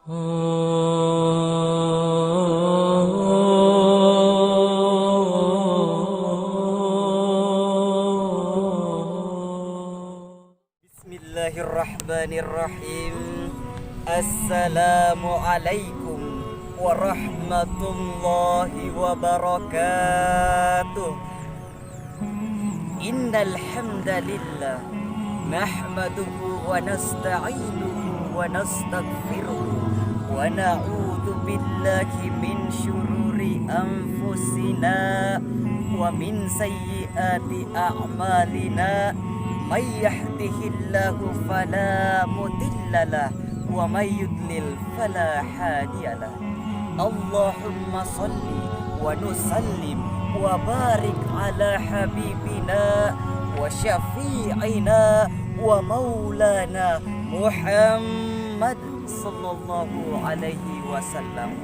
Bismillahirrahmanirrahim. Assalamualaikum warahmatullahi wabarakatuh. Innal hamdalillah nahmaduhu wa nasta'inuhu wa nastaghfiruh wa na'udzu billahi min syururi anfusina wa min sayyiati a'malina. May yahdihillahu fala mudhillalah wa may yudlil fala hadiyalah. Allahumma salli wa nusallim wa barik ala habibina wa syafi'ina wa maulana Muhammad sallallahu alaihi wasallam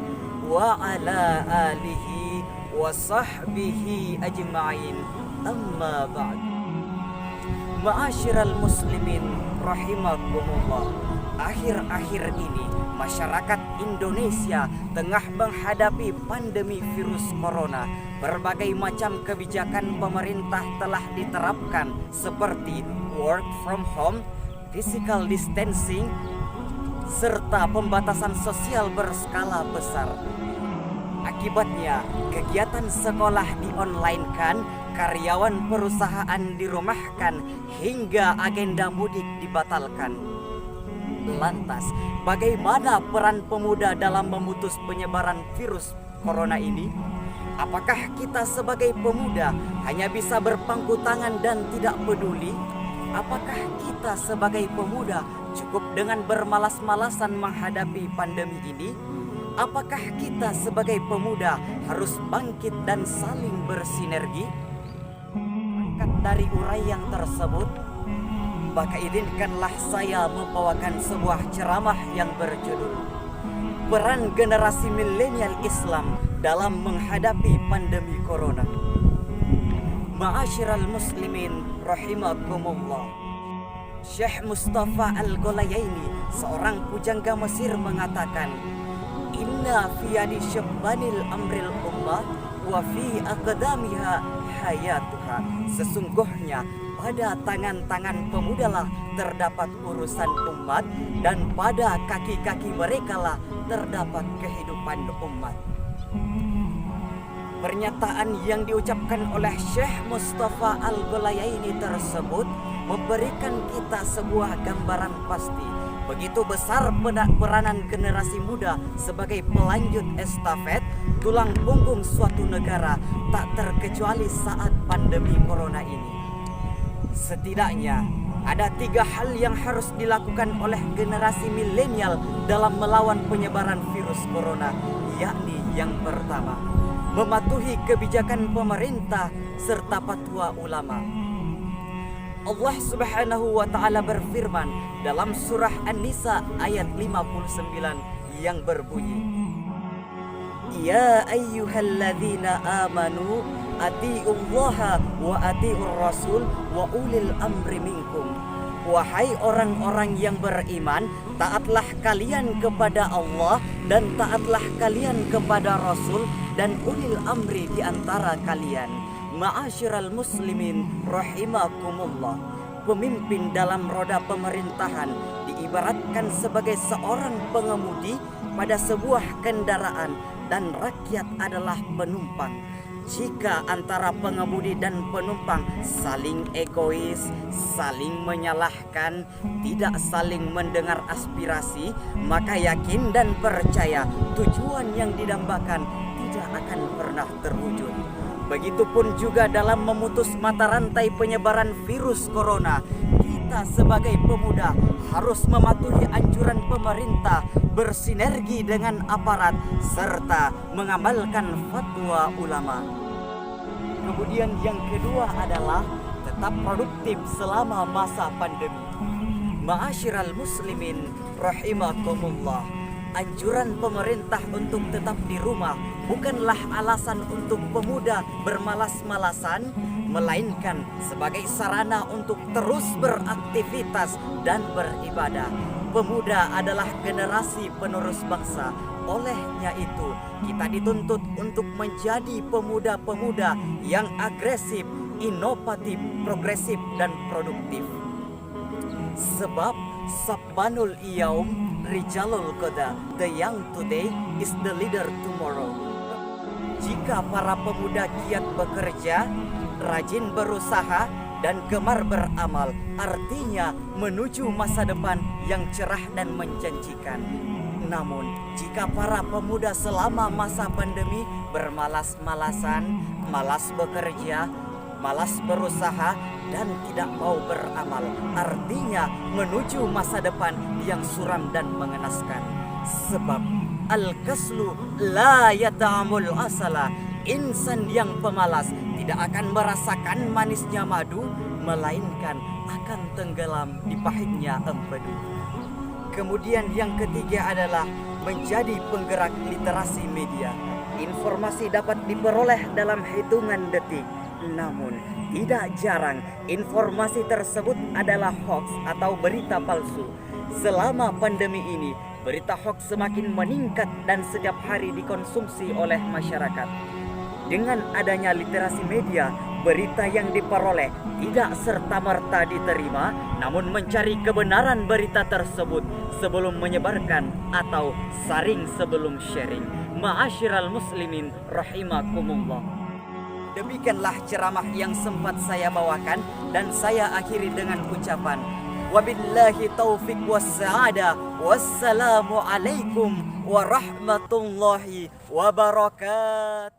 wa ala alihi wa sahbihi ajma'in. Amma ba'd. Ma'asyiral muslimin rahimakumullah. Akhir-akhir ini masyarakat Indonesia tengah menghadapi pandemi virus corona. Berbagai macam kebijakan pemerintah telah diterapkan seperti work from home, physical distancing, serta pembatasan sosial berskala besar. Akibatnya, kegiatan sekolah di-online-kan, karyawan perusahaan dirumahkan, hingga agenda mudik dibatalkan. Lantas, bagaimana peran pemuda dalam memutus penyebaran virus corona ini? Apakah kita sebagai pemuda hanya bisa berpangku tangan dan tidak peduli? Apakah kita sebagai pemuda cukup dengan bermalas-malasan menghadapi pandemi ini? Apakah kita sebagai pemuda harus bangkit dan saling bersinergi? Angkat dari uraian tersebut, maka izinkanlah saya membawakan sebuah ceramah yang berjudul Peran Generasi Milenial Islam dalam Menghadapi Pandemi Corona. Ma'asyiral muslimin rahimakumullah. Syekh Mustafa Al-Ghulayaini, seorang pujangga Mesir, mengatakan, Inna fi yadi syabbanil amril ummah wa fi aqdamiha hayatuha. Sesungguhnya pada tangan-tangan pemudalah terdapat urusan umat, dan pada kaki-kaki merekalah terdapat kehidupan umat. Pernyataan yang diucapkan oleh Syekh Mustafa Al-Ghulayaini tersebut memberikan kita sebuah gambaran pasti begitu besar peranan generasi muda sebagai pelanjut estafet tulang punggung suatu negara, tak terkecuali saat pandemi corona ini. Setidaknya ada 3 hal yang harus dilakukan oleh generasi milenial dalam melawan penyebaran virus corona, yakni yang pertama, mematuhi kebijakan pemerintah serta fatwa ulama. Allah Subhanahu wa ta'ala berfirman dalam surah An-Nisa ayat 59 yang berbunyi, Ya ayyuhalladzina amanu ati'ullaha wa ati'ur rasul wa ulil amri minkum. Wahai orang-orang yang beriman, taatlah kalian kepada Allah dan taatlah kalian kepada Rasul dan ulil amri di antara kalian. Ma'asyiral muslimin rahimakumullah. Pemimpin dalam roda pemerintahan diibaratkan sebagai seorang pengemudi pada sebuah kendaraan dan rakyat adalah penumpang. Jika antara pengemudi dan penumpang saling egois, saling menyalahkan, tidak saling mendengar aspirasi, maka yakin dan percaya tujuan yang didambakan tidak akan pernah terwujud. Begitupun juga dalam memutus mata rantai penyebaran virus corona, kita sebagai pemuda harus mematuhi anjuran pemerintah, bersinergi dengan aparat, serta mengamalkan fatwa ulama. Kemudian yang kedua adalah tetap produktif selama masa pandemi. Ma'asyiral muslimin rahimakumullah. Anjuran pemerintah untuk tetap di rumah bukanlah alasan untuk pemuda bermalas-malasan, melainkan sebagai sarana untuk terus beraktivitas dan beribadah. Pemuda adalah generasi penerus bangsa. Olehnya itu, kita dituntut untuk menjadi pemuda-pemuda yang agresif, inovatif, progresif, dan produktif. Sebab Sabbanul Iyaum Rijalul Qada, the young today is the leader tomorrow. Jika para pemuda giat bekerja, rajin berusaha, dan gemar beramal, artinya menuju masa depan yang cerah dan menjanjikan. Namun, jika para pemuda selama masa pandemi bermalas-malasan, malas bekerja, malas berusaha, dan tidak mau beramal, artinya menuju masa depan yang suram dan mengenaskan. Sebab al-kaslu la yata'amul asala, insan yang pemalas tidak akan merasakan manisnya madu, melainkan akan tenggelam di pahitnya empedu. Kemudian yang ketiga adalah menjadi penggerak literasi media. Informasi dapat diperoleh dalam hitungan detik, namun tidak jarang informasi tersebut adalah hoax atau berita palsu. Selama pandemi ini, berita hoax semakin meningkat dan setiap hari dikonsumsi oleh masyarakat. Dengan adanya literasi media, berita yang diperoleh tidak serta-merta diterima, namun mencari kebenaran berita tersebut sebelum menyebarkan atau saring sebelum sharing. Ma'asyiral muslimin rahimakumullah. Demikianlah ceramah yang sempat saya bawakan, dan saya akhiri dengan ucapan wabillahi taufiq wassa'adah, wassalamu alaikum warahmatullahi wabarakatuh.